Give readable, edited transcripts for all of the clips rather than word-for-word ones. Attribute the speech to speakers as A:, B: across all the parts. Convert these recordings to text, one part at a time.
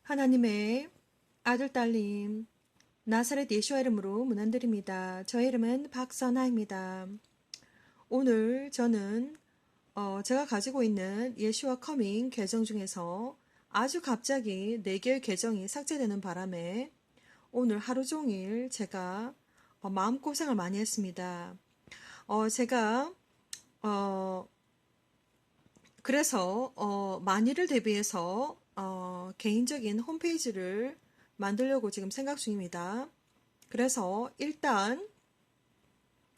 A: 하나님의 아들, 딸님, 나사렛 예수와 이름으로 문안드립니다. 저의 이름은 박선아입니다. 오늘 저는 제가 가지고 있는 예수와 커밍 계정 중에서 아주 갑자기 4개의 계정이 삭제되는 바람에 오늘 하루 종일 제가 마음고생을 많이 했습니다. 제가 그래서 만일을 대비해서 개인적인 홈페이지를 만들려고 지금 생각 중입니다. 그래서 일단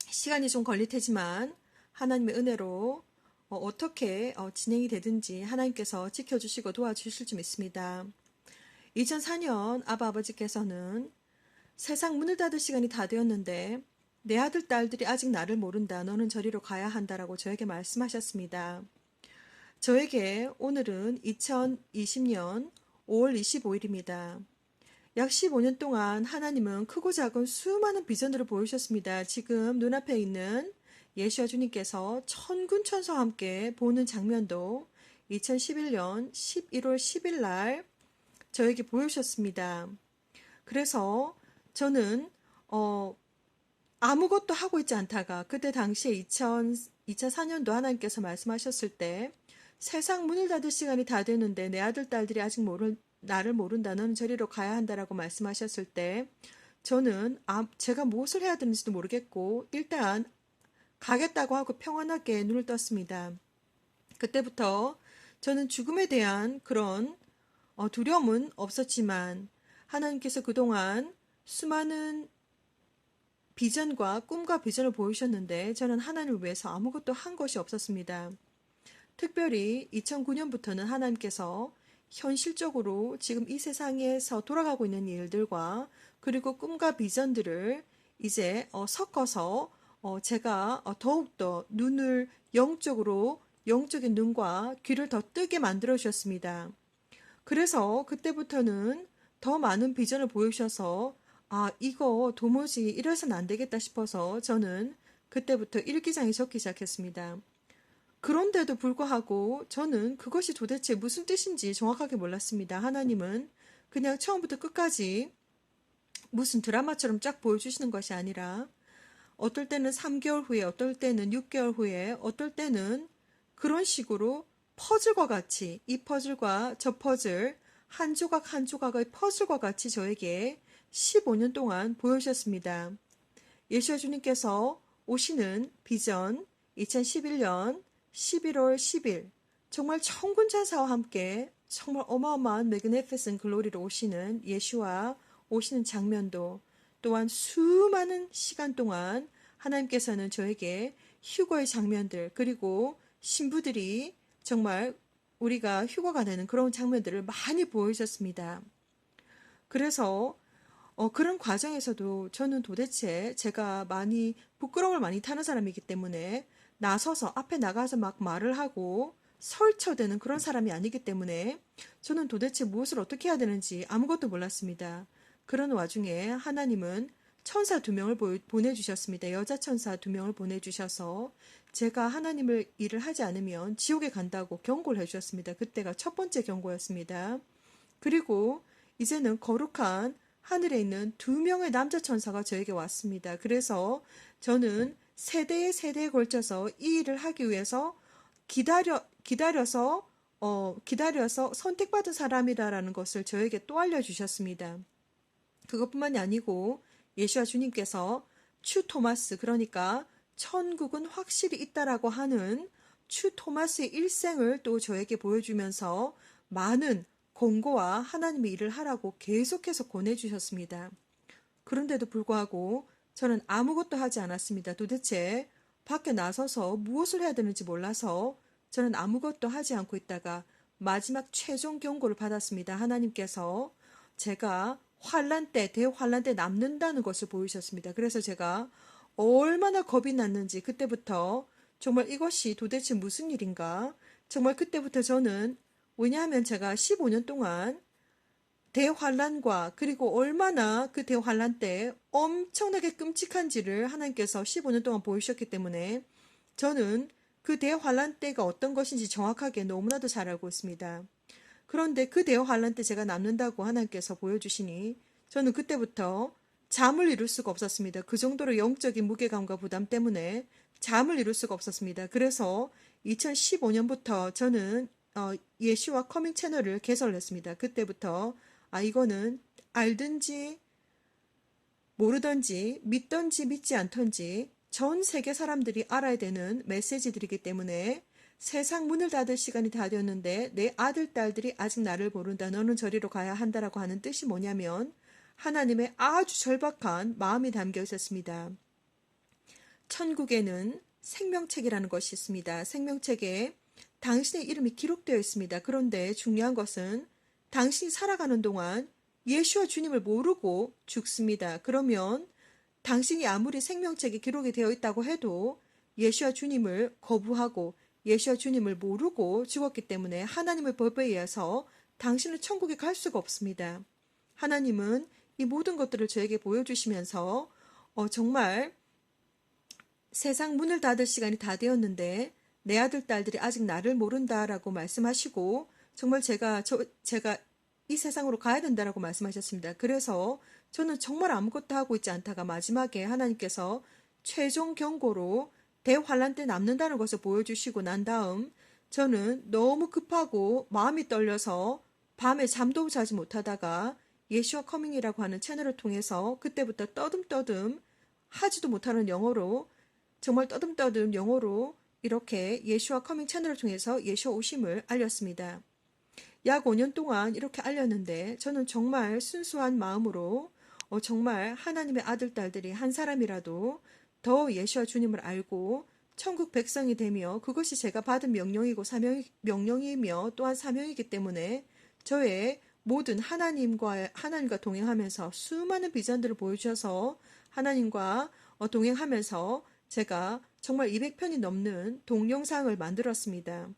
A: 시간이 좀 걸릴 테지만 하나님의 은혜로 어떻게 진행이 되든지 하나님께서 지켜주시고 도와주실 줄 믿습니다. 2004년 아버지께서는 세상 문을 닫을 시간이 다 되었는데 내 아들 딸들이 아직 나를 모른다. 너는 저리로 가야 한다라고 저에게 말씀하셨습니다. 저에게 오늘은 2020년 5월 25일입니다. 약 15년 동안 하나님은 크고 작은 수많은 비전들을 보여주셨습니다. 지금 눈앞에 있는 예수와 주님께서 천군 천사와 함께 보는 장면도 2011년 11월 10일 날 저에게 보여주셨습니다. 그래서 저는 아무것도 하고 있지 않다가 그때 당시에 2004년도 하나님께서 말씀하셨을 때 세상 문을 닫을 시간이 다 됐는데 내 아들 딸들이 아직 나를 모른다. 너는 저리로 가야 한다라고 말씀하셨을 때 저는 제가 무엇을 해야 되는지도 모르겠고 일단 가겠다고 하고 평안하게 눈을 떴습니다. 그때부터 저는 죽음에 대한 그런 두려움은 없었지만 하나님께서 그동안 수많은 비전과 꿈과 비전을 보이셨는데 저는 하나님을 위해서 아무것도 한 것이 없었습니다. 특별히 2009년부터는 하나님께서 현실적으로 지금 이 세상에서 돌아가고 있는 일들과 그리고 꿈과 비전들을 이제 섞어서 제가 더욱더 눈을 영적인 눈과 귀를 더 뜨게 만들어 주셨습니다. 그래서 그때부터는 더 많은 비전을 보여주셔서 이거 도무지 이래서는 안 되겠다 싶어서 저는 그때부터 일기장에 적기 시작했습니다. 그런데도 불구하고 저는 그것이 도대체 무슨 뜻인지 정확하게 몰랐습니다. 하나님은 그냥 처음부터 끝까지 무슨 드라마처럼 쫙 보여주시는 것이 아니라 어떨 때는 3개월 후에, 어떨 때는 6개월 후에, 어떨 때는 그런 식으로 퍼즐과 같이 이 퍼즐과 저 퍼즐 한 조각 한 조각의 퍼즐과 같이 저에게 15년 동안 보여주셨습니다. 예수와 주님께서 오시는 비전 2011년 11월 10일 정말 천군천사와 함께 정말 어마어마한 매그니피센 글로리로 오시는 예수와 오시는 장면도 또한 수많은 시간 동안 하나님께서는 저에게 휴거의 장면들 그리고 신부들이 정말 우리가 휴거가 되는 그런 장면들을 많이 보여주셨습니다. 그래서 그런 과정에서도 저는 도대체 제가 많이 부끄러움을 많이 타는 사람이기 때문에 나서서 앞에 나가서 막 말을 하고 설쳐대는 그런 사람이 아니기 때문에 저는 도대체 무엇을 어떻게 해야 되는지 아무것도 몰랐습니다. 그런 와중에 하나님은 천사 2명을 보내주셨습니다. 여자 천사 2명을 보내주셔서 제가 하나님을 일을 하지 않으면 지옥에 간다고 경고를 해주셨습니다. 그때가 첫 번째 경고였습니다. 그리고 이제는 거룩한 하늘에 있는 2명의 남자 천사가 저에게 왔습니다. 그래서 저는 세대에 걸쳐서 이 일을 하기 위해서 기다려서 선택받은 사람이라는 것을 저에게 또 알려주셨습니다. 그것뿐만이 아니고 예수와 주님께서 추 토마스 그러니까 천국은 확실히 있다라고 하는 추 토마스의 일생을 또 저에게 보여주면서 많은 공고와 하나님의 일을 하라고 계속해서 권해주셨습니다. 그런데도 불구하고 저는 아무것도 하지 않았습니다. 도대체 밖에 나서서 무엇을 해야 되는지 몰라서 저는 아무것도 하지 않고 있다가 마지막 최종 경고를 받았습니다. 하나님께서 제가 대환란 때 남는다는 것을 보이셨습니다. 그래서 제가 얼마나 겁이 났는지 그때부터 정말 이것이 도대체 무슨 일인가 정말 그때부터 저는 왜냐하면 제가 15년 동안 대환란과 그리고 얼마나 그 대환란 때 엄청나게 끔찍한지를 하나님께서 15년 동안 보여주셨기 때문에 저는 그 대환란 때가 어떤 것인지 정확하게 너무나도 잘 알고 있습니다. 그런데 그 대환란 때 제가 남는다고 하나님께서 보여주시니 저는 그때부터 잠을 이룰 수가 없었습니다. 그 정도로 영적인 무게감과 부담 때문에 잠을 이룰 수가 없었습니다. 그래서 2015년부터 저는 예시와 커밍 채널을 개설을 했습니다. 그때부터 이거는 알든지 모르던지 믿던지 믿지 않던지 전 세계 사람들이 알아야 되는 메시지들이기 때문에 세상 문을 닫을 시간이 다 되었는데 내 아들, 딸들이 아직 나를 모른다. 너는 저리로 가야 한다라고 하는 뜻이 뭐냐면 하나님의 아주 절박한 마음이 담겨 있었습니다. 천국에는 생명책이라는 것이 있습니다. 생명책에 당신의 이름이 기록되어 있습니다. 그런데 중요한 것은 당신이 살아가는 동안 예수와 주님을 모르고 죽습니다. 그러면 당신이 아무리 생명책에 기록이 되어 있다고 해도 예수와 주님을 거부하고 예수와 주님을 모르고 죽었기 때문에 하나님의 법에 의해서 당신은 천국에 갈 수가 없습니다. 하나님은 이 모든 것들을 저에게 보여주시면서 정말 세상 문을 닫을 시간이 다 되었는데 내 아들, 딸들이 아직 나를 모른다라고 말씀하시고 정말 제가 이 세상으로 가야 된다라고 말씀하셨습니다. 그래서 저는 정말 아무것도 하고 있지 않다가 마지막에 하나님께서 최종 경고로 대환란 때 남는다는 것을 보여주시고 난 다음 저는 너무 급하고 마음이 떨려서 밤에 잠도 자지 못하다가 예수와 커밍이라고 하는 채널을 통해서 그때부터 떠듬떠듬 하지도 못하는 영어로 정말 떠듬떠듬 영어로 이렇게 예수와 커밍 채널을 통해서 예수와 오심을 알렸습니다. 약 5년 동안 이렇게 알렸는데 저는 정말 순수한 마음으로 정말 하나님의 아들, 딸들이 한 사람이라도 더 예수와 주님을 알고 천국 백성이 되며 그것이 제가 받은 명령이고 명령이며 또한 사명이기 때문에 저의 모든 하나님과 동행하면서 수많은 비전들을 보여주셔서 하나님과 동행하면서 제가 정말 200편이 넘는 동영상을 만들었습니다.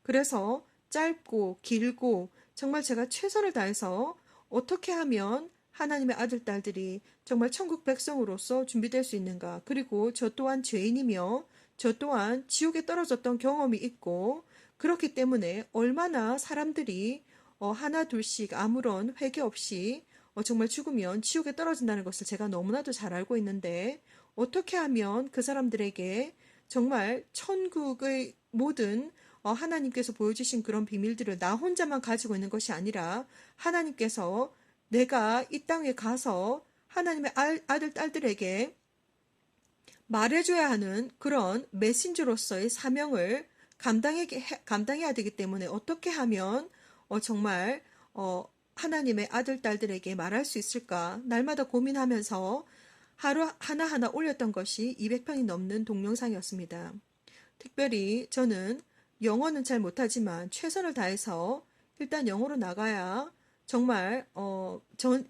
A: 그래서 짧고 길고 정말 제가 최선을 다해서 어떻게 하면 하나님의 아들, 딸들이 정말 천국 백성으로서 준비될 수 있는가. 그리고 저 또한 죄인이며 저 또한 지옥에 떨어졌던 경험이 있고 그렇기 때문에 얼마나 사람들이 하나 둘씩 아무런 회개 없이 정말 죽으면 지옥에 떨어진다는 것을 제가 너무나도 잘 알고 있는데 어떻게 하면 그 사람들에게 정말 천국의 모든 하나님께서 보여주신 그런 비밀들을 나 혼자만 가지고 있는 것이 아니라 하나님께서 내가 이 땅에 가서 하나님의 아들, 딸들에게 말해줘야 하는 그런 메신저로서의 사명을 감당해야 되기 때문에 어떻게 하면 정말 하나님의 아들, 딸들에게 말할 수 있을까 날마다 고민하면서 하루 하나하나 올렸던 것이 200편이 넘는 동영상이었습니다. 특별히 저는 영어는 잘 못하지만 최선을 다해서 일단 영어로 나가야 정말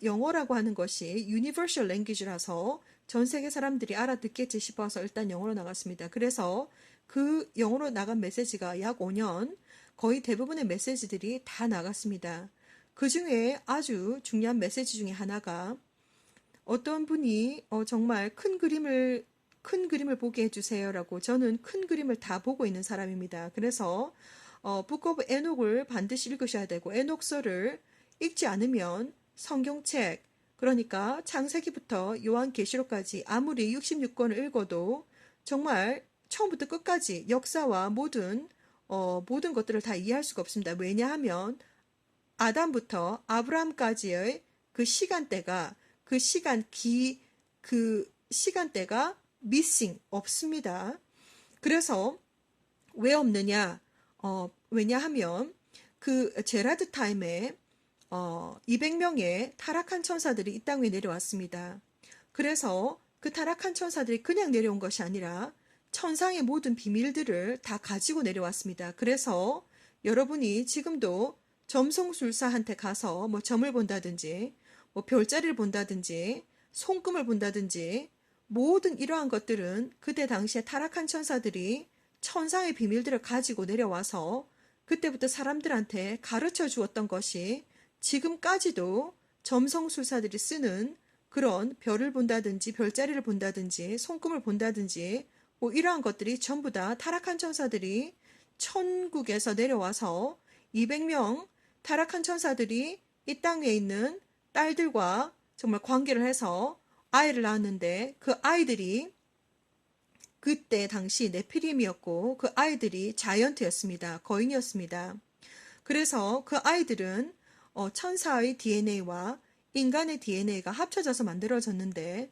A: 영어라고 하는 것이 유니버셜 랭귀지라서 전 세계 사람들이 알아듣겠지 싶어서 일단 영어로 나갔습니다. 그래서 그 영어로 나간 메시지가 약 5년 거의 대부분의 메시지들이 다 나갔습니다. 그 중에 아주 중요한 메시지 중에 하나가 어떤 분이 정말 큰 그림을 보게 해주세요라고 저는 큰 그림을 다 보고 있는 사람입니다. 그래서 북 오브 에녹을 반드시 읽으셔야 되고 에녹서를 읽지 않으면 성경책 그러니까 창세기부터 요한계시록까지 아무리 66권을 읽어도 정말 처음부터 끝까지 역사와 모든 것들을 다 이해할 수가 없습니다. 왜냐하면 아담부터 아브라함까지의 그 시간대가 그 시간대가 missing 없습니다. 그래서 왜 없느냐? 왜냐하면 그 제라드 타임에 200명의 타락한 천사들이 이 땅에 내려왔습니다. 그래서 그 타락한 천사들이 그냥 내려온 것이 아니라 천상의 모든 비밀들을 다 가지고 내려왔습니다. 그래서 여러분이 지금도 점성술사한테 가서 뭐 점을 본다든지 뭐 별자리를 본다든지 손금을 본다든지 모든 이러한 것들은 그때 당시에 타락한 천사들이 천상의 비밀들을 가지고 내려와서 그때부터 사람들한테 가르쳐 주었던 것이 지금까지도 점성술사들이 쓰는 그런 별을 본다든지 별자리를 본다든지 손금을 본다든지 뭐 이러한 것들이 전부 다 타락한 천사들이 천국에서 내려와서 200명 타락한 천사들이 이 땅 위에 있는 딸들과 정말 관계를 해서 아이를 낳았는데 그 아이들이 그때 당시 네피림이었고 그 아이들이 자이언트였습니다. 거인이었습니다. 그래서 그 아이들은 천사의 DNA와 인간의 DNA가 합쳐져서 만들어졌는데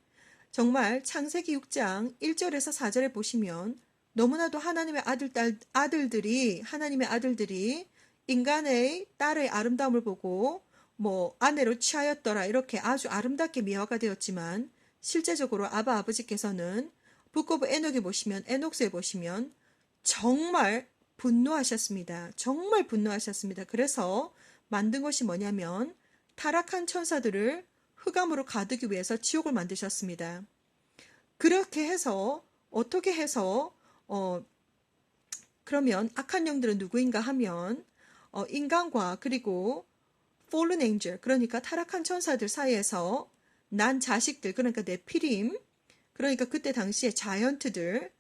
A: 정말 창세기 6장 1절에서 4절에 보시면 너무나도 하나님의 하나님의 아들들이 인간의 딸의 아름다움을 보고 뭐 아내로 취하였더라 이렇게 아주 아름답게 미화가 되었지만 실제적으로 아버지께서는 북 오브 에녹에 보시면 에녹스에 보시면 정말 분노하셨습니다. 정말 분노하셨습니다. 그래서 만든 것이 뭐냐면 타락한 천사들을 흑암으로 가두기 위해서 지옥을 만드셨습니다. 그렇게 해서 어떻게 해서 그러면 악한 영들은 누구인가 하면 인간과 그리고 fallen angel 그러니까 타락한 천사들 사이에서 난 자식들 그러니까 네피림 그러니까 그때 당시에 자이언트들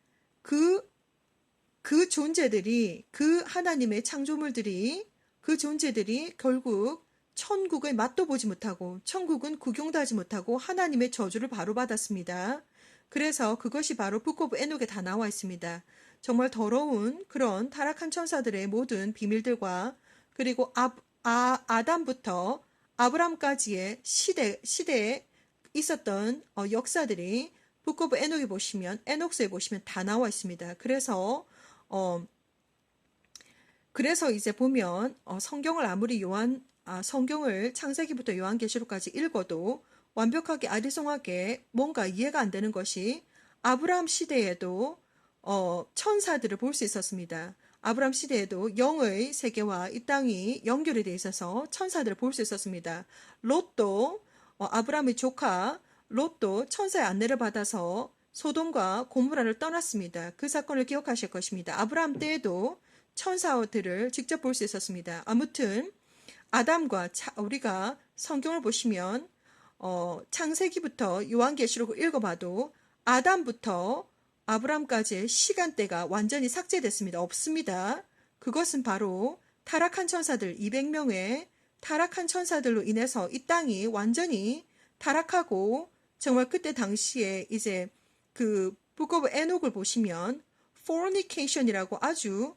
A: 그 존재들이 그 하나님의 창조물들이 그 존재들이 결국 천국의 맛도 보지 못하고 천국은 구경도 하지 못하고 하나님의 저주를 바로 받았습니다. 그래서 그것이 바로 북 오브 에녹에 다 나와 있습니다. 정말 더러운 그런 타락한 천사들의 모든 비밀들과 그리고 아담부터 아브람까지의 시대에 있었던 역사들이 북 오브 에녹에 보시면 에녹스에 보시면 다 나와 있습니다. 그래서 이제 보면 성경을 아무리 성경을 창세기부터 요한계시록까지 읽어도 완벽하게 아리송하게 뭔가 이해가 안 되는 것이 아브라함 시대에도 천사들을 볼 수 있었습니다. 아브라함 시대에도 영의 세계와 이 땅이 연결이 돼 있어서 천사들을 볼 수 있었습니다. 롯도 아브라함의 조카 롯도 천사의 안내를 받아서 소돔과 고모라를 떠났습니다. 그 사건을 기억하실 것입니다. 아브라함 때에도 천사들을 직접 볼 수 있었습니다. 아무튼 아담과 우리가 성경을 보시면 창세기부터 요한계시록을 읽어봐도 아담부터 아브람까지의 시간대가 완전히 삭제됐습니다. 없습니다. 그것은 바로 타락한 천사들 200명의 타락한 천사들로 인해서 이 땅이 완전히 타락하고 정말 그때 당시에 이제 그 북 오브 에녹을 보시면 fornication이라고 아주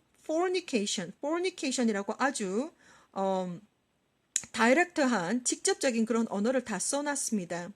A: 다이렉트한 직접적인 그런 언어를 다 써놨습니다.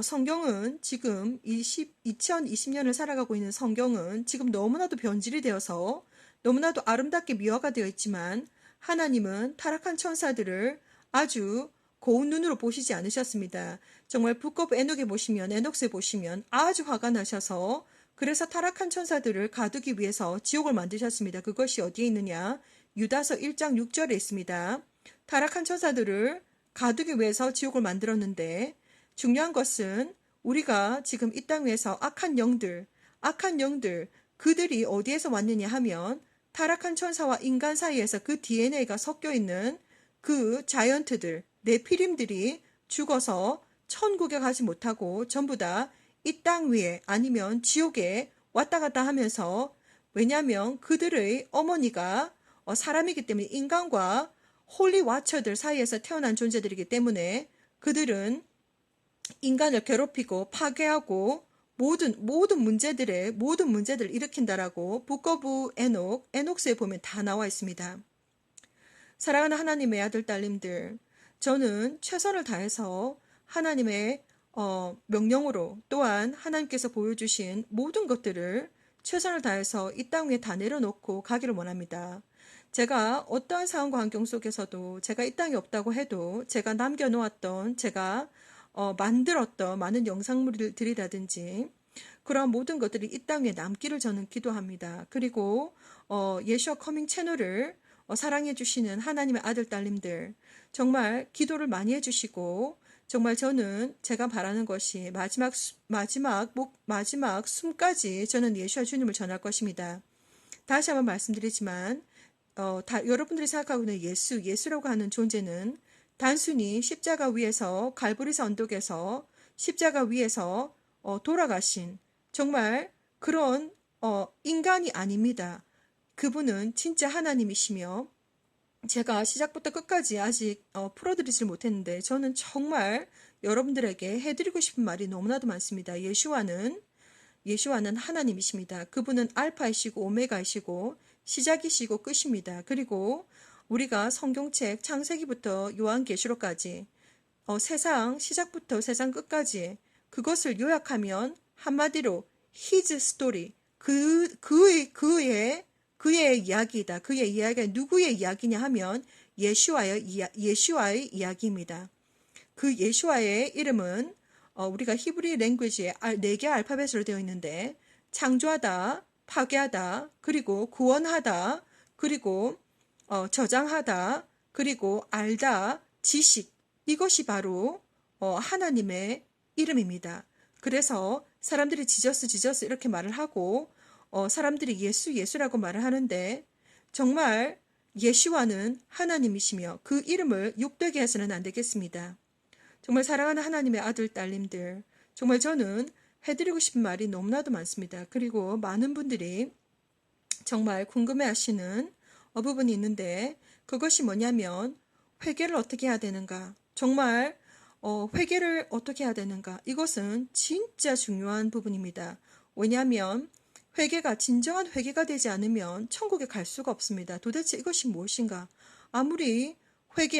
A: 성경은 지금 2020년을 살아가고 있는 성경은 지금 너무나도 변질이 되어서 너무나도 아름답게 미화가 되어 있지만 하나님은 타락한 천사들을 아주 고운 눈으로 보시지 않으셨습니다. 정말 북 오브 에녹에 보시면 에녹스에 보시면 아주 화가 나셔서 그래서 타락한 천사들을 가두기 위해서 지옥을 만드셨습니다. 그것이 어디에 있느냐? 유다서 1장 6절에 있습니다. 타락한 천사들을 가두기 위해서 지옥을 만들었는데 중요한 것은 우리가 지금 이 땅 위에서 악한 영들 그들이 어디에서 왔느냐 하면 타락한 천사와 인간 사이에서 그 DNA가 섞여 있는 그 자이언트들 네피림들이 죽어서 천국에 가지 못하고 전부 다 이 땅 위에 아니면 지옥에 왔다 갔다 하면서 왜냐하면 그들의 어머니가 사람이기 때문에 인간과 홀리 와처들 사이에서 태어난 존재들이기 때문에 그들은 인간을 괴롭히고 파괴하고 모든 문제들을 일으킨다라고 북 오브 에녹스에 보면 다 나와 있습니다. 사랑하는 하나님의 아들 딸님들, 저는 최선을 다해서 하나님의 명령으로 또한 하나님께서 보여주신 모든 것들을 최선을 다해서 이 땅 위에 다 내려놓고 가기를 원합니다. 제가 어떠한 상황과 환경 속에서도 제가 이 땅에 없다고 해도 제가 남겨놓았던 제가 만들었던 많은 영상물들이라든지 그러한 모든 것들이 이 땅에 남기를 저는 기도합니다. 그리고 예수와 커밍 채널을 사랑해 주시는 하나님의 아들 딸님들 정말 기도를 많이 해주시고 정말 저는 제가 바라는 것이 마지막 숨까지 저는 예수와 주님을 전할 것입니다. 다시 한번 말씀드리지만 여러분들이 생각하고 있는 예수라고 하는 존재는 단순히 십자가 위에서 갈보리산 언덕에서 십자가 위에서 돌아가신 정말 그런 인간이 아닙니다. 그분은 진짜 하나님이시며 제가 시작부터 끝까지 아직 풀어드리질 못했는데 저는 정말 여러분들에게 해드리고 싶은 말이 너무나도 많습니다. 예수와는 하나님이십니다. 그분은 알파이시고 오메가이시고 시작이시고 끝입니다. 그리고 우리가 성경책 창세기부터 요한계시록까지 세상 시작부터 세상 끝까지 그것을 요약하면 한마디로 his story 그의 이야기이다. 그의 이야기가 누구의 이야기냐 하면 예수와의 이야기입니다. 그 예수와의 이름은 우리가 히브리 랭귀지에 4개 알파벳으로 되어 있는데 창조하다, 파괴하다, 그리고 구원하다, 그리고 저장하다, 그리고 알다, 지식, 이것이 바로 하나님의 이름입니다. 그래서 사람들이 지저스 이렇게 말을 하고 사람들이 예수라고 말을 하는데 정말 예수와는 하나님이시며 그 이름을 욕되게 해서는 안 되겠습니다. 정말 사랑하는 하나님의 아들, 딸님들, 정말 저는 해드리고 싶은 말이 너무나도 많습니다. 그리고 많은 분들이 정말 궁금해하시는 부분이 있는데 그것이 뭐냐면 회개를 어떻게 해야 되는가? 정말 회개를 어떻게 해야 되는가? 이것은 진짜 중요한 부분입니다. 왜냐하면 회개가 진정한 회개가 되지 않으면 천국에 갈 수가 없습니다. 도대체 이것이 무엇인가? 아무리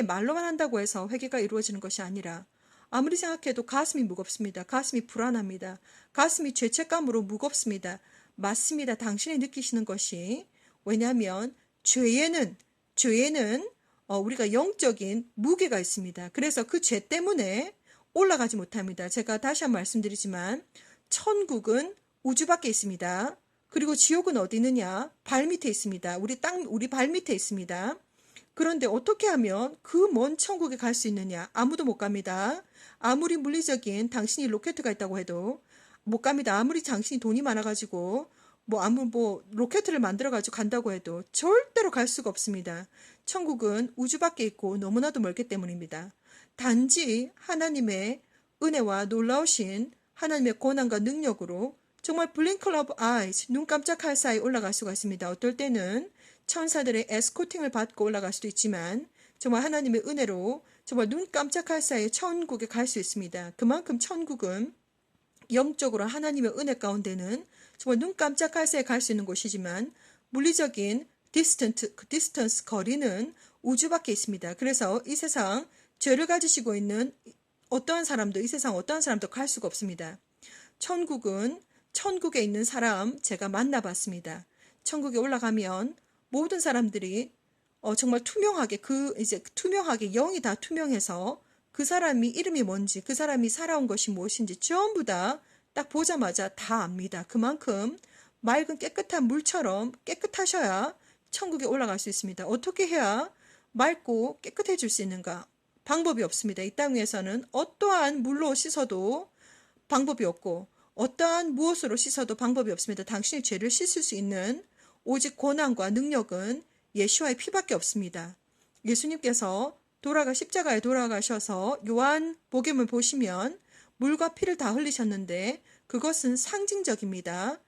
A: 말로만 한다고 해서 회개가 이루어지는 것이 아니라 아무리 생각해도 가슴이 무겁습니다. 가슴이 불안합니다. 가슴이 죄책감으로 무겁습니다. 맞습니다. 당신이 느끼시는 것이 왜냐하면 죄에는 우리가 영적인 무게가 있습니다. 그래서 그 죄 때문에 올라가지 못합니다. 제가 다시 한번 말씀드리지만 천국은 우주 밖에 있습니다. 그리고 지옥은 어디 있느냐? 발 밑에 있습니다. 우리 발 밑에 있습니다. 그런데 어떻게 하면 그 먼 천국에 갈 수 있느냐? 아무도 못 갑니다. 아무리 물리적인 당신이 로켓가 있다고 해도 못 갑니다. 아무리 당신이 돈이 많아가지고 로켓을 만들어가지고 간다고 해도 절대로 갈 수가 없습니다. 천국은 우주 밖에 있고 너무나도 멀기 때문입니다. 단지 하나님의 은혜와 놀라우신 하나님의 권한과 능력으로 정말 블링크 오브 아이즈, 눈 깜짝할 사이 올라갈 수가 있습니다. 어떨 때는 천사들의 에스코팅을 받고 올라갈 수도 있지만 정말 하나님의 은혜로 정말 눈 깜짝할 사이에 천국에 갈 수 있습니다. 그만큼 천국은 영적으로 하나님의 은혜 가운데는 정말 눈 깜짝할 새에 갈 수 있는 곳이지만 물리적인 디스턴스 거리는 우주 밖에 있습니다. 그래서 이 세상 죄를 가지시고 있는 이 세상 어떠한 사람도 갈 수가 없습니다. 천국에 있는 사람 제가 만나봤습니다. 천국에 올라가면 모든 사람들이 정말 투명하게 투명하게 영이 다 투명해서 그 사람이 이름이 뭔지 그 사람이 살아온 것이 무엇인지 전부 다 딱 보자마자 다 압니다. 그만큼 맑은 깨끗한 물처럼 깨끗하셔야 천국에 올라갈 수 있습니다. 어떻게 해야 맑고 깨끗해질 수 있는가? 방법이 없습니다. 이 땅 위에서는 어떠한 물로 씻어도 방법이 없고 어떠한 무엇으로 씻어도 방법이 없습니다. 당신의 죄를 씻을 수 있는 오직 권한과 능력은 예수와의 피밖에 없습니다. 예수님께서 십자가에 돌아가셔서 요한복음을 보시면 물과 피를 다 흘리셨는데 그것은 상징적입니다.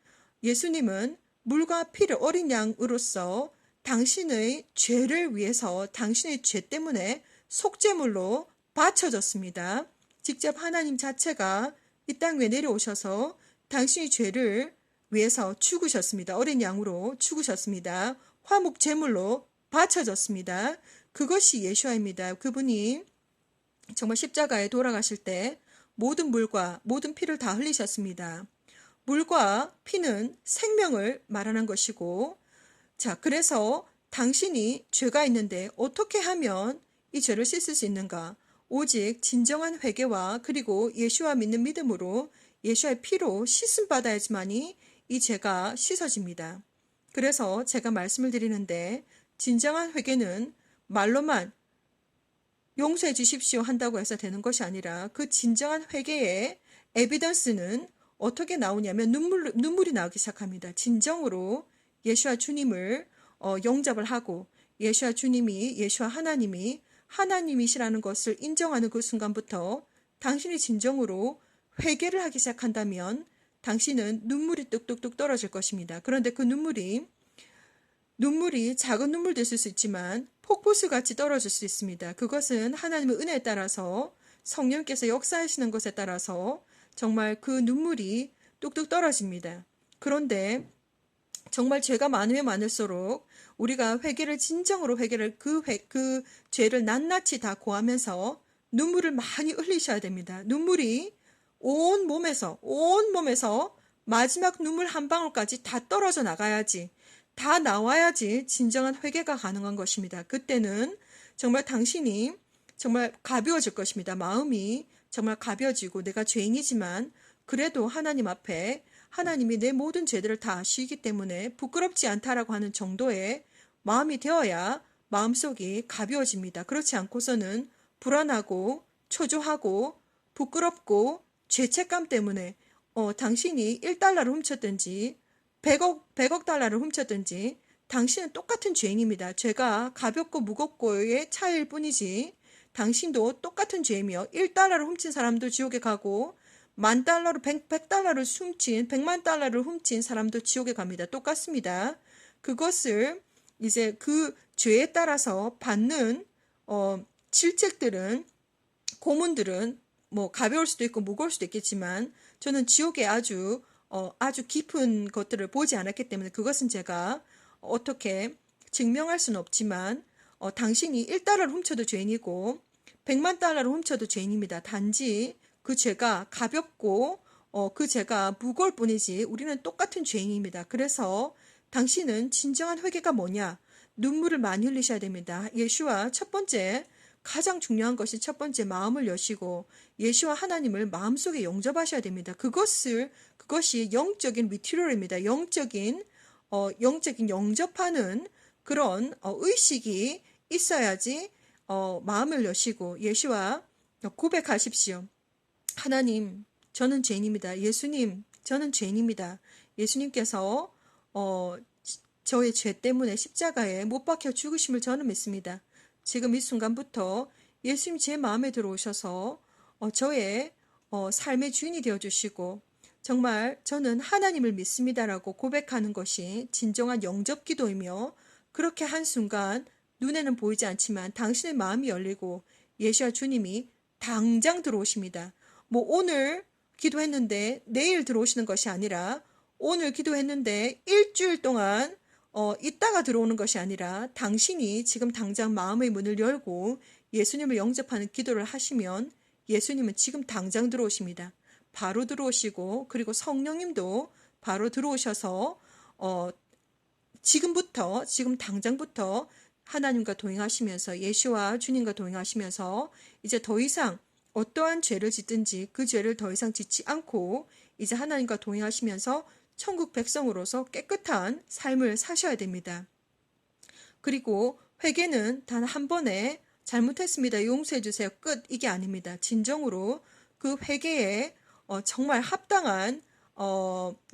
A: 예수님은 물과 피를 어린 양으로서 당신의 죄를 위해서 당신의 죄 때문에 속죄물로 바쳐졌습니다. 직접 하나님 자체가 이 땅 위에 내려오셔서 당신의 죄를 위해서 죽으셨습니다. 어린 양으로 죽으셨습니다. 화목 제물로 바쳐졌습니다. 그것이 예수와입니다. 그분이 정말 십자가에 돌아가실 때 모든 물과 모든 피를 다 흘리셨습니다. 물과 피는 생명을 말하는 것이고 그래서 당신이 죄가 있는데 어떻게 하면 이 죄를 씻을 수 있는가? 오직 진정한 회개와 그리고 예수와 믿는 믿음으로 예수의 피로 씻음 받아야지만이 이 죄가 씻어집니다. 그래서 제가 말씀을 드리는데 진정한 회개는 말로만 용서해 주십시오 한다고 해서 되는 것이 아니라 그 진정한 회개의 에비던스는 어떻게 나오냐면 눈물이 나오기 시작합니다. 진정으로 예수와 주님을 영접을 하고 예수와 하나님이 하나님이시라는 것을 인정하는 그 순간부터 당신이 진정으로 회개를 하기 시작한다면 당신은 눈물이 뚝뚝뚝 떨어질 것입니다. 그런데 그 눈물이 눈물이 작은 눈물도 있을 수 있지만 폭포수같이 떨어질 수 있습니다. 그것은 하나님의 은혜에 따라서 성령께서 역사하시는 것에 따라서 정말 그 눈물이 뚝뚝 떨어집니다. 그런데 정말 죄가 많으면 많을수록 우리가 회개를 진정으로 회개를 그 죄를 낱낱이 다 고하면서 눈물을 많이 흘리셔야 됩니다. 눈물이 온 몸에서 마지막 눈물 한 방울까지 다 떨어져 나가야지, 다 나와야지 진정한 회개가 가능한 것입니다. 그때는 정말 당신이 정말 가벼워질 것입니다. 마음이 정말 가벼워지고 내가 죄인이지만 그래도 하나님 앞에 하나님이 내 모든 죄들을 다 아시기 때문에 부끄럽지 않다라고 하는 정도의 마음이 되어야 마음속이 가벼워집니다. 그렇지 않고서는 불안하고 초조하고 부끄럽고 죄책감 때문에 당신이 1달러를 훔쳤든지 100억 달러를 훔쳤든지 당신은 똑같은 죄인입니다. 죄가 가볍고 무겁고의 차이일 뿐이지 당신도 똑같은 죄이며 1달러를 훔친 사람도 지옥에 가고 10,000달러를 100달러를 훔친 100만 달러를 훔친 사람도 지옥에 갑니다. 똑같습니다. 그것을 이제 그 죄에 따라서 받는 질책들은 고문들은 뭐 가벼울 수도 있고 무거울 수도 있겠지만 저는 지옥에 아주 깊은 것들을 보지 않았기 때문에 그것은 제가 어떻게 증명할 수는 없지만 당신이 1달러를 훔쳐도 죄인이고 100만 달러를 훔쳐도 죄인입니다. 단지 그 죄가 가볍고 그 죄가 무거울 뿐이지 우리는 똑같은 죄인입니다. 그래서 당신은 진정한 회개가 뭐냐? 눈물을 많이 흘리셔야 됩니다. 예수와 첫 번째 가장 중요한 것이 첫 번째 마음을 여시고 예수와 하나님을 마음속에 영접하셔야 됩니다. 그것이 영적인 미티롤입니다. 영적인 영접하는 그런 의식이 있어야지 마음을 여시고 예수와 고백하십시오. 하나님, 저는 죄인입니다. 예수님, 저는 죄인입니다. 예수님께서 저의 죄 때문에 십자가에 못 박혀 죽으심을 저는 믿습니다. 지금 이 순간부터 예수님 제 마음에 들어오셔서 저의 삶의 주인이 되어주시고 정말 저는 하나님을 믿습니다라고 고백하는 것이 진정한 영접 기도이며 그렇게 한순간 눈에는 보이지 않지만 당신의 마음이 열리고 예수와 주님이 당장 들어오십니다. 뭐 오늘 기도했는데 내일 들어오시는 것이 아니라 오늘 기도했는데 일주일 동안 있다가 들어오는 것이 아니라 당신이 지금 당장 마음의 문을 열고 예수님을 영접하는 기도를 하시면 예수님은 지금 당장 들어오십니다. 바로 들어오시고 그리고 성령님도 바로 들어오셔서 지금 당장부터 하나님과 동행하시면서 예수와 주님과 동행하시면서 이제 더 이상 어떠한 죄를 짓든지 그 죄를 더 이상 짓지 않고 이제 하나님과 동행하시면서 천국 백성으로서 깨끗한 삶을 사셔야 됩니다. 그리고 회개는 단 한 번에 잘못했습니다. 용서해 주세요. 끝. 이게 아닙니다. 진정으로 그 회개에 정말 합당한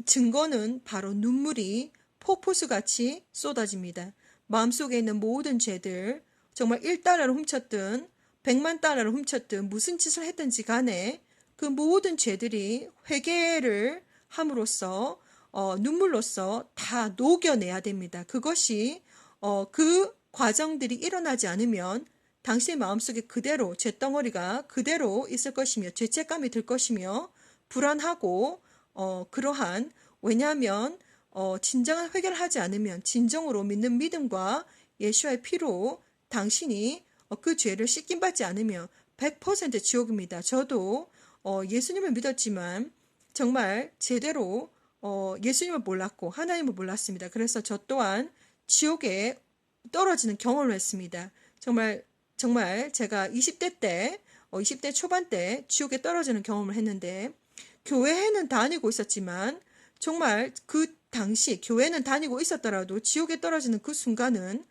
A: 증거는 바로 눈물이 폭포수같이 쏟아집니다. 마음속에 있는 모든 죄들, 정말 1달러를 훔쳤든 100만 달러를 훔쳤든 무슨 짓을 했든지 간에 그 모든 죄들이 회개를 함으로써 눈물로써 다 녹여내야 됩니다. 그것이 그 과정들이 일어나지 않으면 당신의 마음속에 그대로 죄덩어리가 그대로 있을 것이며 죄책감이 들 것이며 불안하고 그러한 왜냐하면 진정한 회개를 하지 않으면 진정으로 믿는 믿음과 예수와의 피로 당신이 그 죄를 씻김받지 않으면 100% 지옥입니다. 저도 예수님을 믿었지만 정말 제대로 예수님을 몰랐고 하나님을 몰랐습니다. 그래서 저 또한 지옥에 떨어지는 경험을 했습니다. 정말 제가 20대 초반 때 지옥에 떨어지는 경험을 했는데 교회에는 다니고 있었지만 정말 그 당시 교회는 다니고 있었더라도 지옥에 떨어지는 그 순간은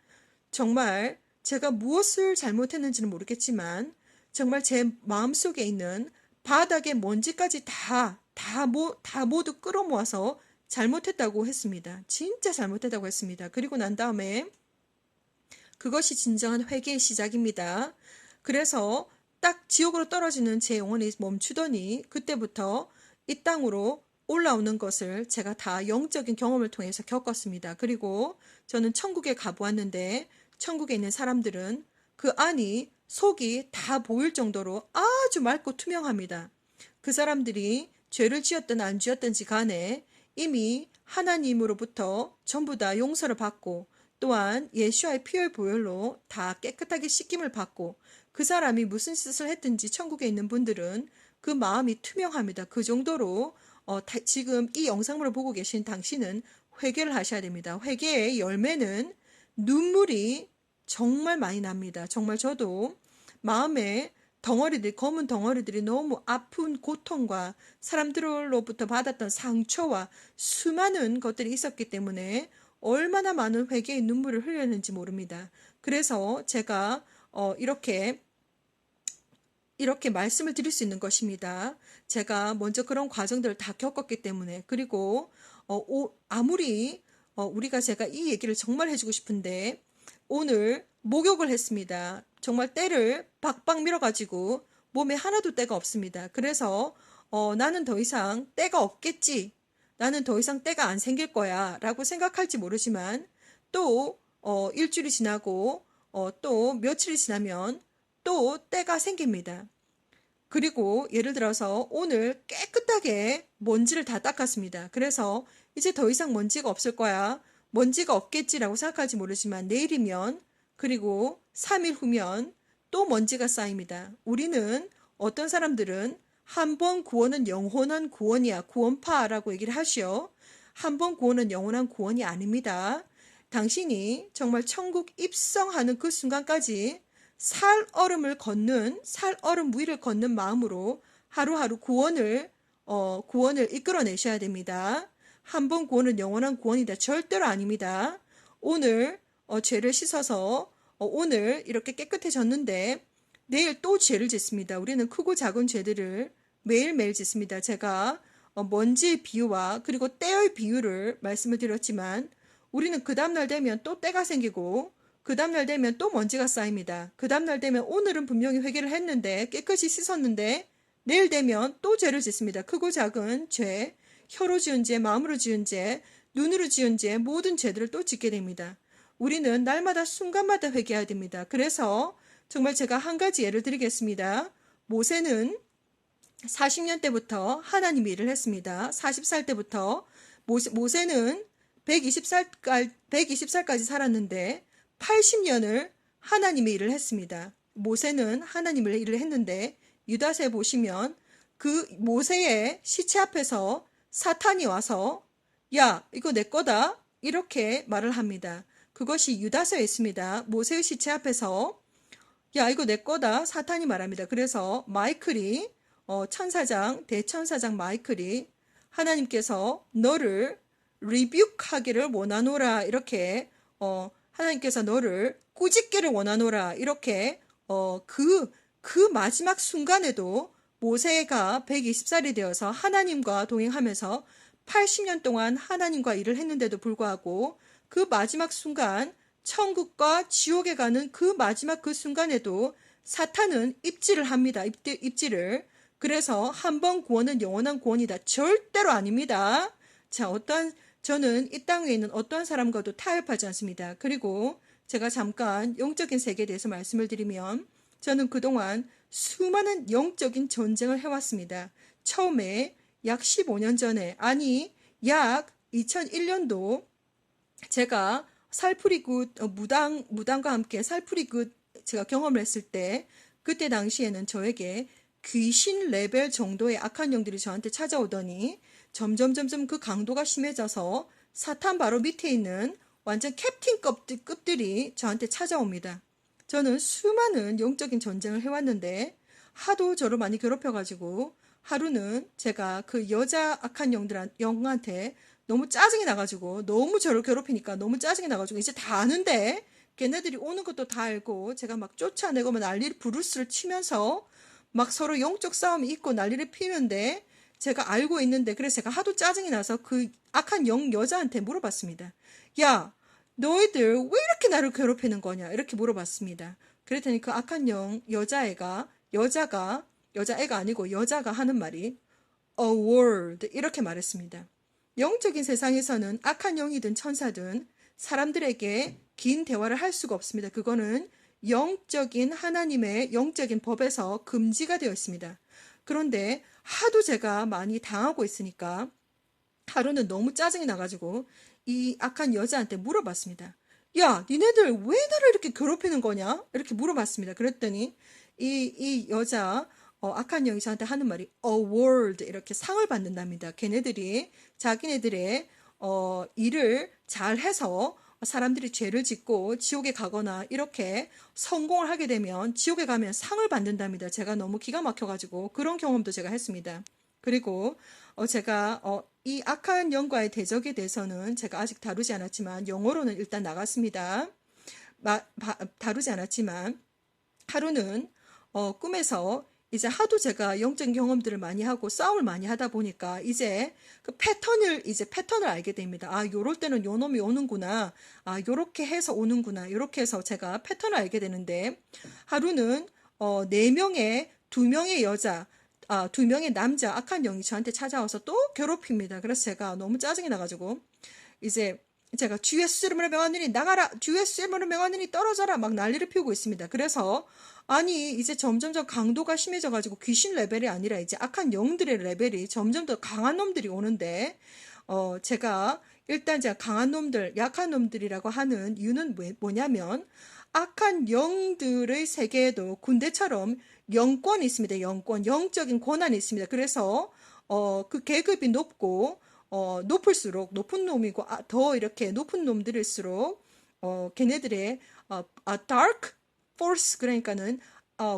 A: 정말 제가 무엇을 잘못했는지는 모르겠지만 정말 제 마음속에 있는 바닥의 먼지까지 다 모두 끌어모아서 잘못했다고 했습니다. 진짜 잘못했다고 했습니다. 그리고 난 다음에 그것이 진정한 회개의 시작입니다. 그래서 딱 지옥으로 떨어지는 제 영혼이 멈추더니 그때부터 이 땅으로 올라오는 것을 제가 다 영적인 경험을 통해서 겪었습니다. 그리고 저는 천국에 가보았는데 천국에 있는 사람들은 그 안이 속이 다 보일 정도로 아주 맑고 투명합니다. 그 사람들이 죄를 지었든 안 지었든지 간에 이미 하나님으로부터 전부 다 용서를 받고 또한 예수와의 피의 보혈로 다 깨끗하게 씻김을 받고 그 사람이 무슨 짓을 했든지 천국에 있는 분들은 그 마음이 투명합니다. 그 정도로 지금 이 영상을 보고 계신 당신은 회개를 하셔야 됩니다. 회개의 열매는 눈물이 정말 많이 납니다. 정말 저도 마음에 검은 덩어리들이 너무 아픈 고통과 사람들로부터 받았던 상처와 수많은 것들이 있었기 때문에 얼마나 많은 회개의 눈물을 흘렸는지 모릅니다. 그래서 제가 이렇게 말씀을 드릴 수 있는 것입니다. 제가 먼저 그런 과정들을 다 겪었기 때문에 그리고 아무리 제가 이 얘기를 정말 해주고 싶은데 오늘 목욕을 했습니다. 정말 때를 박박 밀어가지고 몸에 하나도 때가 없습니다. 그래서 나는 더 이상 때가 없겠지. 나는 더 이상 때가 안 생길 거야 라고 생각할지 모르지만 또 일주일이 지나고 또 며칠이 지나면 또 때가 생깁니다. 그리고 예를 들어서 오늘 깨끗하게 먼지를 다 닦았습니다. 그래서 이제 더 이상 먼지가 없을 거야. 먼지가 없겠지라고 생각할지 모르지만 내일이면 그리고 3일 후면 또 먼지가 쌓입니다. 우리는 어떤 사람들은 한 번 구원은 영원한 구원이야. 구원파라고 얘기를 하시오. 한 번 구원은 영원한 구원이 아닙니다. 당신이 정말 천국 입성하는 그 순간까지 살얼음 위를 걷는 마음으로 하루하루 구원을 이끌어내셔야 됩니다. 한 번 구원은 영원한 구원이다. 절대로 아닙니다. 오늘 죄를 씻어서 오늘 이렇게 깨끗해졌는데 내일 또 죄를 짓습니다. 우리는 크고 작은 죄들을 매일매일 짓습니다. 제가 먼지의 비유와 그리고 때의 비유를 말씀을 드렸지만 우리는 그 다음날 되면 또 때가 생기고 그 다음날 되면 또 먼지가 쌓입니다. 그 다음날 되면 오늘은 분명히 회개를 했는데 깨끗이 씻었는데 내일 되면 또 죄를 짓습니다. 크고 작은 죄, 혀로 지은 죄, 마음으로 지은 죄, 눈으로 지은 죄, 모든 죄들을 또 짓게 됩니다. 우리는 날마다 순간마다 회개해야 됩니다. 그래서 정말 제가 한 가지 예를 드리겠습니다. 모세는 40년 때부터 하나님이 일을 했습니다. 40살 때부터 모세는 120살까지 살았는데 80년을 하나님의 일을 했습니다. 모세는 하나님의 일을 했는데 유다서에 보시면 그 모세의 시체 앞에서 사탄이 와서 야, 이거 내 거다 이렇게 말을 합니다. 그것이 유다서에 있습니다. 모세의 시체 앞에서 야, 이거 내 거다 사탄이 말합니다. 그래서 마이클이 대천사장 마이클이 하나님께서 너를 리뷰하기를 원하노라 이렇게 하나님께서 너를 꾸짖기를 원하노라 이렇게 그 마지막 순간에도 모세가 120살이 되어서 하나님과 동행하면서 80년 동안 하나님과 일을 했는데도 불구하고 그 마지막 순간 천국과 지옥에 가는 그 마지막 그 순간에도 사탄은 입질을 합니다. 입질을. 그래서 한 번 구원은 영원한 구원이다. 절대로 아닙니다. 자, 저는 이 땅 위에 있는 어떠한 사람과도 타협하지 않습니다. 그리고 제가 잠깐 영적인 세계에 대해서 말씀을 드리면 저는 그동안 수많은 영적인 전쟁을 해왔습니다. 처음에 약 15년 전에 약 2001년도 제가 살풀이굿 무당과 함께 살풀이굿 제가 경험을 했을 때 그때 당시에는 저에게 귀신 레벨 정도의 악한 영들이 저한테 찾아오더니 점점 그 강도가 심해져서 사탄 바로 밑에 있는 완전 캡틴급들이 저한테 찾아옵니다. 저는 수많은 영적인 전쟁을 해왔는데 하도 저를 많이 괴롭혀가지고 하루는 제가 그 여자 악한 영한테 너무 짜증이 나가지고 너무 저를 괴롭히니까 너무 짜증이 나가지고 이제 다 아는데 걔네들이 오는 것도 다 알고 제가 막 쫓아내고 막 난리를 부르스를 치면서 막 서로 영적 싸움이 있고 난리를 피우는데 제가 알고 있는데 그래서 제가 하도 짜증이 나서 그 악한 여자한테 물어봤습니다. 야, 너희들 왜 이렇게 나를 괴롭히는 거냐 이렇게 물어봤습니다. 그랬더니 그 악한 여자애가 하는 말이 a world 이렇게 말했습니다. 영적인 세상에서는 악한 영이든 천사든 사람들에게 긴 대화를 할 수가 없습니다. 그거는 영적인 하나님의 영적인 법에서 금지가 되어 있습니다. 그런데 하도 제가 많이 당하고 있으니까 하루는 너무 짜증이 나가지고 이 악한 여자한테 물어봤습니다. 야, 니네들 왜 나를 이렇게 괴롭히는 거냐? 이렇게 물어봤습니다. 그랬더니 이 여자 악한 영이 저한테 하는 말이 award 이렇게 상을 받는답니다. 걔네들이 자기네들의 일을 잘해서 사람들이 죄를 짓고 지옥에 가거나 이렇게 성공을 하게 되면 지옥에 가면 상을 받는답니다. 제가 너무 기가 막혀가지고 그런 경험도 제가 했습니다. 그리고 제가 이 악한 영과의 대적에 대해서는 제가 아직 다루지 않았지만 영어로는 일단 나갔습니다. 다루지 않았지만 하루는 꿈에서 이제 하도 제가 영적 경험들을 많이 하고 싸움을 많이 하다 보니까 이제 그 패턴을 알게 됩니다. 아, 요럴 때는 요 놈이 오는구나. 아, 요렇게 해서 오는구나. 요렇게 해서 제가 패턴을 알게 되는데 하루는 두 명의 여자, 두 명의 남자 악한 영이 저한테 찾아와서 또 괴롭힙니다. 그래서 제가 너무 짜증이 나가지고 이제 제가 주 예수 이름으로 명하느니 나가라, 주 예수 이름으로 명하느니 떨어져라 막 난리를 피우고 있습니다. 그래서 아니 이제 점점점 강도가 심해져가지고 귀신 레벨이 아니라 이제 악한 영들의 레벨이 점점 더 강한 놈들이 오는데 제가 일단 제가 강한 놈들, 약한 놈들이라고 하는 이유는 뭐냐면 악한 영들의 세계에도 군대처럼 영권이 있습니다. 영적인 권한이 있습니다. 그래서 그 계급이 높고 높을수록 높은 놈이고 더 이렇게 높은 놈들일수록 걔네들의 dark force 그러니까는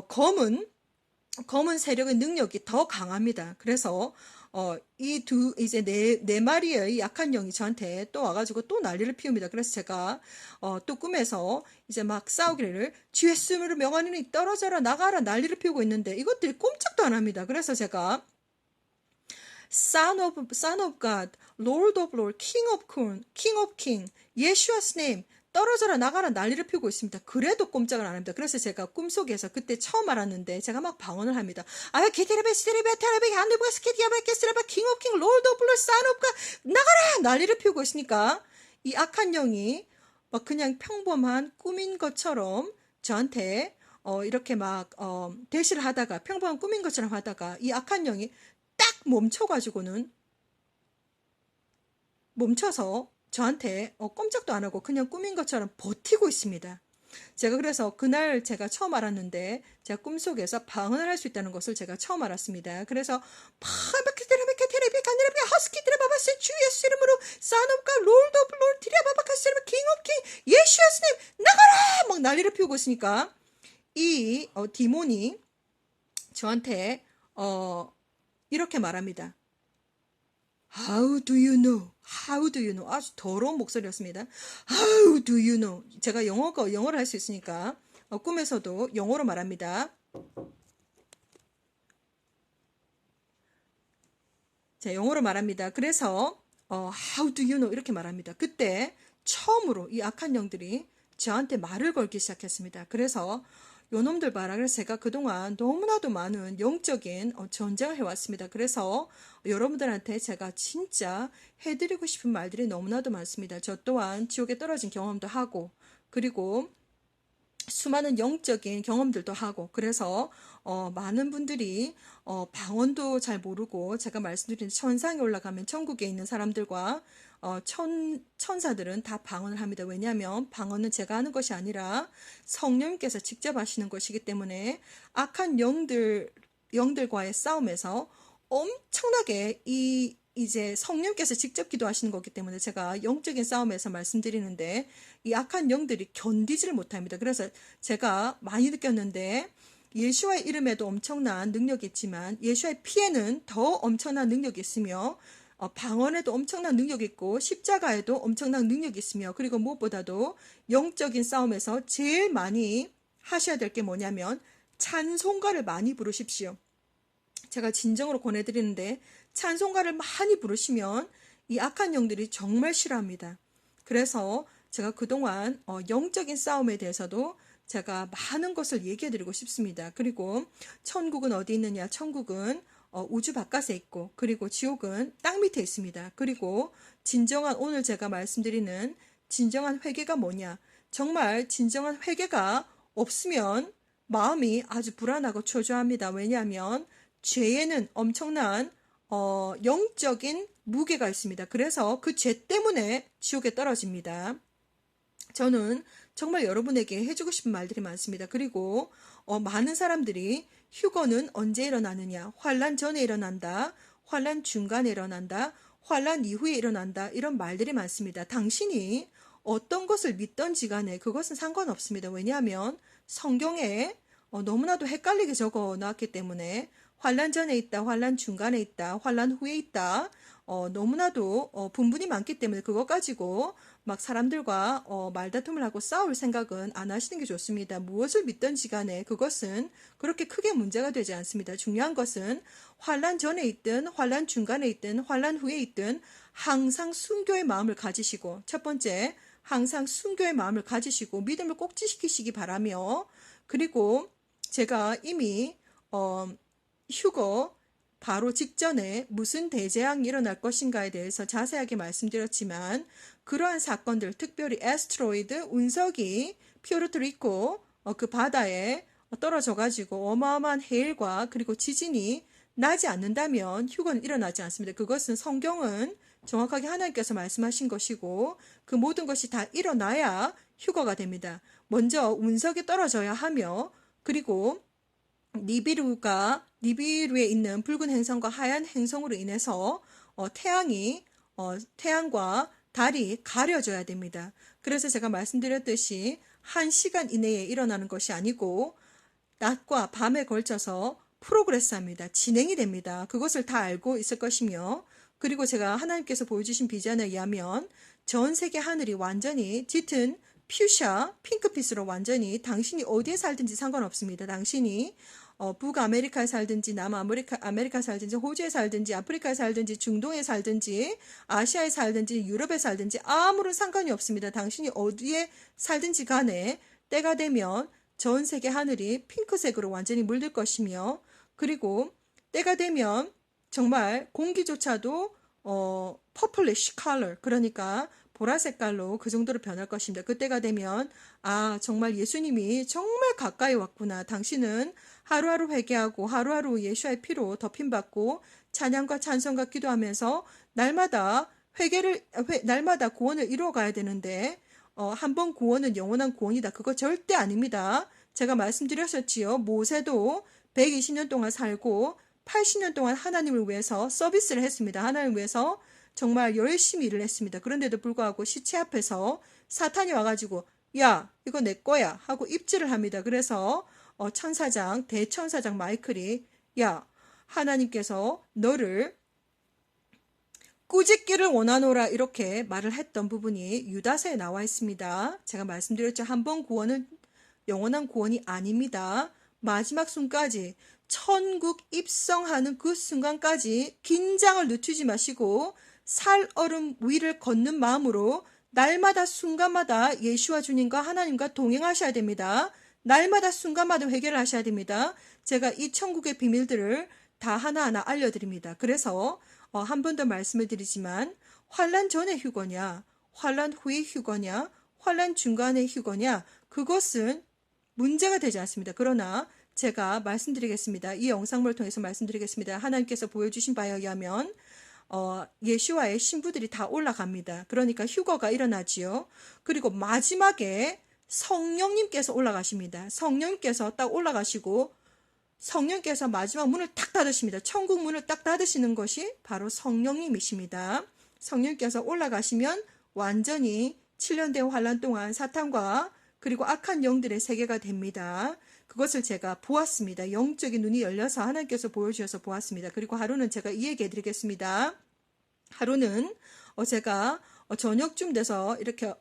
A: 검은 세력의 능력이 더 강합니다. 그래서 이제 네 마리의 약한 영이 저한테 또 와가지고 또 난리를 피웁니다. 그래서 제가 또 꿈에서 이제 막 싸우기를 주 예수로 명하느니 떨어져라 나가라 난리를 피우고 있는데 이것들이 꼼짝도 안 합니다. 그래서 제가 Son of God, Lord of Lord, King of King, 예수와's name 떨어져라 나가라 난리를 피우고 있습니다. 그래도 꼼짝을 안 합니다. 그래서 제가 꿈속에서 그때 처음 알았는데 제가 막 방언을 합니다. 아, 게테레베 스테레베 테레베 안데보가 스케디아베 게스레베 킹 오브 킹 롤드 오브 롤드 산 오브 갓 나가라 난리를 피우고 있으니까 이 악한 영이 막 그냥 평범한 꿈인 것처럼 저한테 이렇게 막 대시를 하다가 평범한 꿈인 것처럼 하다가 이 악한 영이 딱 멈춰서 저한테 꼼짝도 안 하고 그냥 꿈인 것처럼 버티고 있습니다. 제가 그래서 그날 제가 처음 알았는데 제가 꿈속에서 방언을 할 수 있다는 것을 제가 처음 알았습니다. 그래서 주 예수 이름으로 사놈과 롤드 오브 롤드 디라바바카스르바 킹 오브 킹 예수님 나가라 막 난리를 피우고 있으니까 이 디몬이 저한테 이렇게 말합니다. How do you know? How do you know? 아주 더러운 목소리였습니다. How do you know? 제가 영어를 할 수 있으니까 꿈에서도 영어로 말합니다. 자, 영어로 말합니다. 그래서 How do you know? 이렇게 말합니다. 그때 처음으로 이 악한 영들이 저한테 말을 걸기 시작했습니다. 그래서 요놈들 봐라. 그래서 제가 그동안 너무나도 많은 영적인 전쟁을 해왔습니다. 그래서 여러분들한테 제가 진짜 해드리고 싶은 말들이 너무나도 많습니다. 저 또한 지옥에 떨어진 경험도 하고 그리고 수많은 영적인 경험들도 하고 그래서 많은 분들이 방언도 잘 모르고 제가 말씀드린 천상에 올라가면 천국에 있는 사람들과 천사들은 다 방언을 합니다. 왜냐하면 방언은 제가 하는 것이 아니라 성령님께서 직접 하시는 것이기 때문에 악한 영들과의 싸움에서 엄청나게 이제 성령께서 직접 기도하시는 거기 때문에 제가 영적인 싸움에서 말씀드리는데 이 악한 영들이 견디지를 못합니다. 그래서 제가 많이 느꼈는데 예수와의 이름에도 엄청난 능력이 있지만 예수와의 피에는 더 엄청난 능력이 있으며 방언에도 엄청난 능력이 있고 십자가에도 엄청난 능력이 있으며 그리고 무엇보다도 영적인 싸움에서 제일 많이 하셔야 될 게 뭐냐면 찬송가를 많이 부르십시오. 제가 진정으로 권해드리는데 찬송가를 많이 부르시면 이 악한 영들이 정말 싫어합니다. 그래서 제가 그동안 영적인 싸움에 대해서도 제가 많은 것을 얘기해드리고 싶습니다. 그리고 천국은 어디 있느냐? 천국은 우주 바깥에 있고, 그리고 지옥은 땅 밑에 있습니다. 그리고 진정한 오늘 제가 말씀드리는 진정한 회개가 뭐냐? 정말 진정한 회개가 없으면 마음이 아주 불안하고 초조합니다. 왜냐하면 죄에는 엄청난 영적인 무게가 있습니다. 그래서 그 죄 때문에 지옥에 떨어집니다. 저는 정말 여러분에게 해주고 싶은 말들이 많습니다. 그리고 많은 사람들이 휴거는 언제 일어나느냐? 환란 전에 일어난다. 환란 중간에 일어난다. 환란 이후에 일어난다. 이런 말들이 많습니다. 당신이 어떤 것을 믿던지 간에 그것은 상관없습니다. 왜냐하면 성경에 너무나도 헷갈리게 적어 놨기 때문에 환란 전에 있다, 환란 중간에 있다, 환란 후에 있다. 너무나도 분분이 많기 때문에 그것 가지고 막 사람들과 말다툼을 하고 싸울 생각은 안 하시는 게 좋습니다. 무엇을 믿든지 간에 그것은 그렇게 크게 문제가 되지 않습니다. 중요한 것은 환란 전에 있든 환란 중간에 있든 환란 후에 있든 항상 순교의 마음을 가지시고, 첫 번째 항상 순교의 마음을 가지시고 믿음을 꼭 지키시기 바라며, 그리고 제가 이미 휴거 바로 직전에 무슨 대재앙이 일어날 것인가에 대해서 자세하게 말씀드렸지만, 그러한 사건들, 특별히 애스트로이드 운석이 퓨에르토리코 그 바다에 떨어져 가지고 어마어마한 해일과 그리고 지진이 나지 않는다면 휴거는 일어나지 않습니다. 그것은 성경은 정확하게 하나님께서 말씀하신 것이고, 그 모든 것이 다 일어나야 휴거가 됩니다. 먼저 운석이 떨어져야 하며, 그리고 니비루에 있는 붉은 행성과 하얀 행성으로 인해서 태양과 달이 가려져야 됩니다. 그래서 제가 말씀드렸듯이 1시간 이내에 일어나는 것이 아니고 낮과 밤에 걸쳐서 프로그레스합니다. 진행이 됩니다. 그것을 다 알고 있을 것이며, 그리고 제가 하나님께서 보여주신 비전에 의하면 전 세계 하늘이 완전히 짙은 퓨샤 핑크빛으로 완전히, 당신이 어디에 살든지 상관없습니다. 당신이 북아메리카에 살든지 남아메리카 살든지 호주에 살든지 아프리카에 살든지 중동에 살든지 아시아에 살든지 유럽에 살든지 아무런 상관이 없습니다. 당신이 어디에 살든지 간에 때가 되면 전 세계 하늘이 핑크색으로 완전히 물들 것이며, 그리고 때가 되면 정말 공기조차도 purplish color, 그러니까 보라색깔로 그 정도로 변할 것입니다. 그때가 되면 정말 예수님이 정말 가까이 왔구나. 당신은 하루하루 회개하고 하루하루 예수의 피로 덮임받고 찬양과 찬송과 기도하면서 날마다 날마다 구원을 이루어가야 되는데, 한 번 구원은 영원한 구원이다. 그거 절대 아닙니다. 제가 말씀드렸었지요. 모세도 120년 동안 살고 80년 동안 하나님을 위해서 서비스를 했습니다. 하나님을 위해서 정말 열심히 일을 했습니다. 그런데도 불구하고 시체 앞에서 사탄이 와가지고 야, 이거 내 거야 하고 입질을 합니다. 그래서 대천사장 마이클이 야, 하나님께서 너를 꾸짖기를 원하노라 이렇게 말을 했던 부분이 유다서에 나와 있습니다. 제가 말씀드렸죠. 한 번 구원은 영원한 구원이 아닙니다. 마지막 순간까지, 천국 입성하는 그 순간까지 긴장을 늦추지 마시고 살얼음 위를 걷는 마음으로 날마다 순간마다 예수와 주님과 하나님과 동행하셔야 됩니다. 날마다 순간마다 회개를 하셔야 됩니다. 제가 이 천국의 비밀들을 다 하나하나 알려드립니다. 그래서 한 번 더 말씀을 드리지만, 환란 전의 휴거냐, 환란 후의 휴거냐, 환란 중간의 휴거냐, 그것은 문제가 되지 않습니다. 그러나 제가 말씀드리겠습니다. 이 영상을 통해서 말씀드리겠습니다. 하나님께서 보여주신 바에 의하면 예수와의 신부들이 다 올라갑니다. 그러니까 휴거가 일어나지요. 그리고 마지막에 성령님께서 올라가십니다. 성령님께서 딱 올라가시고 성령께서 마지막 문을 딱 닫으십니다. 천국 문을 딱 닫으시는 것이 바로 성령님이십니다. 성령께서 올라가시면 완전히 7년 된 환란 동안 사탄과 그리고 악한 영들의 세계가 됩니다. 그것을 제가 보았습니다. 영적인 눈이 열려서 하나님께서 보여주셔서 보았습니다. 그리고 하루는 제가 이 얘기 해드리겠습니다. 하루는 제가 저녁쯤 돼서 이렇게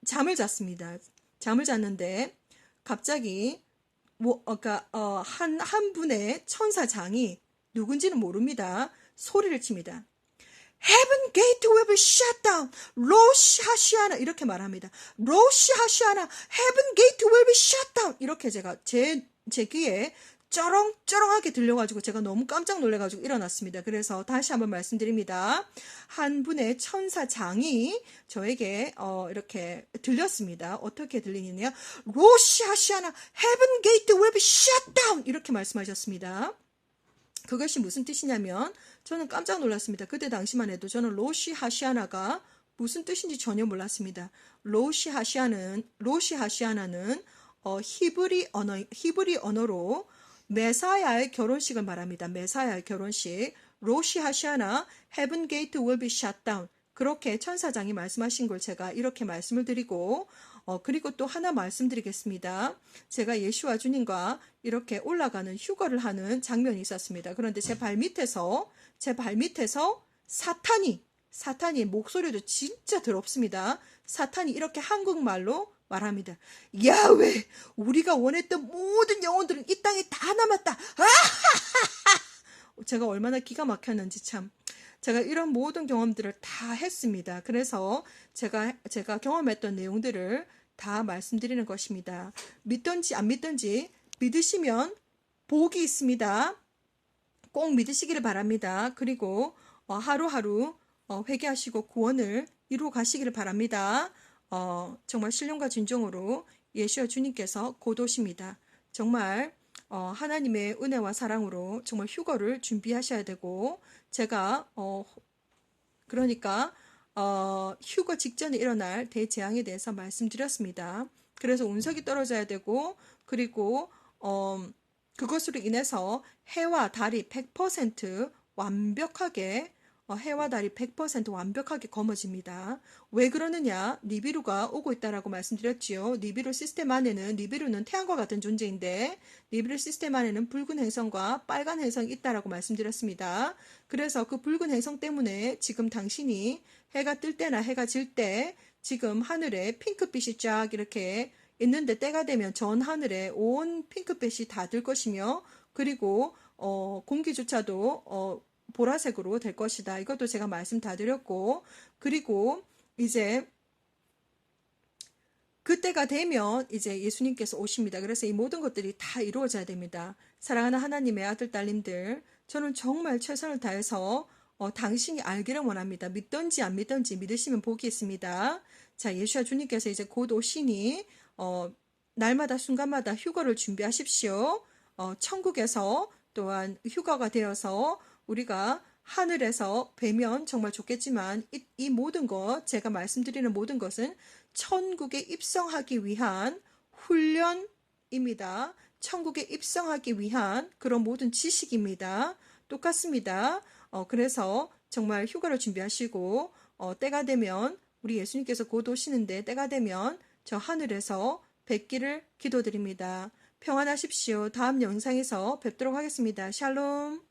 A: 잠을 잤습니다. 잠을 잤는데 갑자기 한 분의 천사장이 누군지는 모릅니다. 소리를 칩니다. Heaven gate will be shut down. 로시 하시아나 이렇게 말합니다. 로시 하시아나 Heaven gate will be shut down. 이렇게 제가 제 귀에 쩌렁쩌렁하게 들려가지고 제가 너무 깜짝 놀래가지고 일어났습니다. 그래서 다시 한번 말씀드립니다. 한 분의 천사장이 저에게 이렇게 들렸습니다. 어떻게 들리느냐? 로시 하시아나 heaven gate will be shut down 이렇게 말씀하셨습니다. 그것이 무슨 뜻이냐면 저는 깜짝 놀랐습니다. 그때 당시만 해도 저는 로시 하시아나가 무슨 뜻인지 전혀 몰랐습니다. 로시 하시아나는 히브리 언어로 메사야의 결혼식을 말합니다. 메사야의 결혼식. 로시 하시아나 heaven gate will be shut down. 그렇게 천사장이 말씀하신 걸 제가 이렇게 말씀을 드리고 그리고 또 하나 말씀드리겠습니다. 제가 예수와 주님과 이렇게 올라가는 휴거를 하는 장면이 있었습니다. 그런데 제 발 밑에서 사탄이 목소리도 진짜 더럽습니다. 사탄이 이렇게 한국말로 말합니다. 야훼, 우리가 원했던 모든 영혼들은 이 땅에 다 남았다. 제가 얼마나 기가 막혔는지 참. 제가 이런 모든 경험들을 다 했습니다. 그래서 제가 경험했던 내용들을 다 말씀드리는 것입니다. 믿든지 안 믿든지 믿으시면 복이 있습니다. 꼭 믿으시기를 바랍니다. 그리고 하루하루 회개하시고 구원을 이루어 가시기를 바랍니다. 정말 신령과 진정으로 예수와 주님께서 곧 오십니다. 정말 하나님의 은혜와 사랑으로 정말 휴거를 준비하셔야 되고 제가 그러니까 휴거 직전에 일어날 대재앙에 대해서 말씀드렸습니다. 그래서 운석이 떨어져야 되고 그리고 그것으로 인해서 해와 달이 100% 완벽하게 해와 달이 100% 완벽하게 검어집니다. 왜 그러느냐? 니비루가 오고 있다라고 말씀드렸지요. 니비루 시스템 안에는 니비루는 태양과 같은 존재인데 니비루 시스템 안에는 붉은 행성과 빨간 행성이 있다라고 말씀드렸습니다. 그래서 그 붉은 행성 때문에 지금 당신이 해가 뜰 때나 해가 질 때 지금 하늘에 핑크빛이 쫙 이렇게 있는데 때가 되면 전 하늘에 온 핑크빛이 다 들 것이며 그리고 공기조차도 보라색으로 될 것이다. 이것도 제가 말씀 다 드렸고 그리고 이제 그때가 되면 이제 예수님께서 오십니다. 그래서 이 모든 것들이 다 이루어져야 됩니다. 사랑하는 하나님의 아들 딸님들 저는 정말 최선을 다해서 당신이 알기를 원합니다. 믿든지 안 믿든지 믿으시면 복이 있습니다. 자, 예수와 주님께서 이제 곧 오시니 날마다 순간마다 휴거를 준비하십시오. 천국에서 또한 휴거가 되어서 우리가 하늘에서 뵈면 정말 좋겠지만 이 모든 것 제가 말씀드리는 모든 것은 천국에 입성하기 위한 훈련입니다. 천국에 입성하기 위한 그런 모든 지식입니다. 똑같습니다. 그래서 정말 휴가를 준비하시고 때가 되면 우리 예수님께서 곧 오시는데 때가 되면 저 하늘에서 뵙기를 기도드립니다. 평안하십시오. 다음 영상에서 뵙도록 하겠습니다. 샬롬.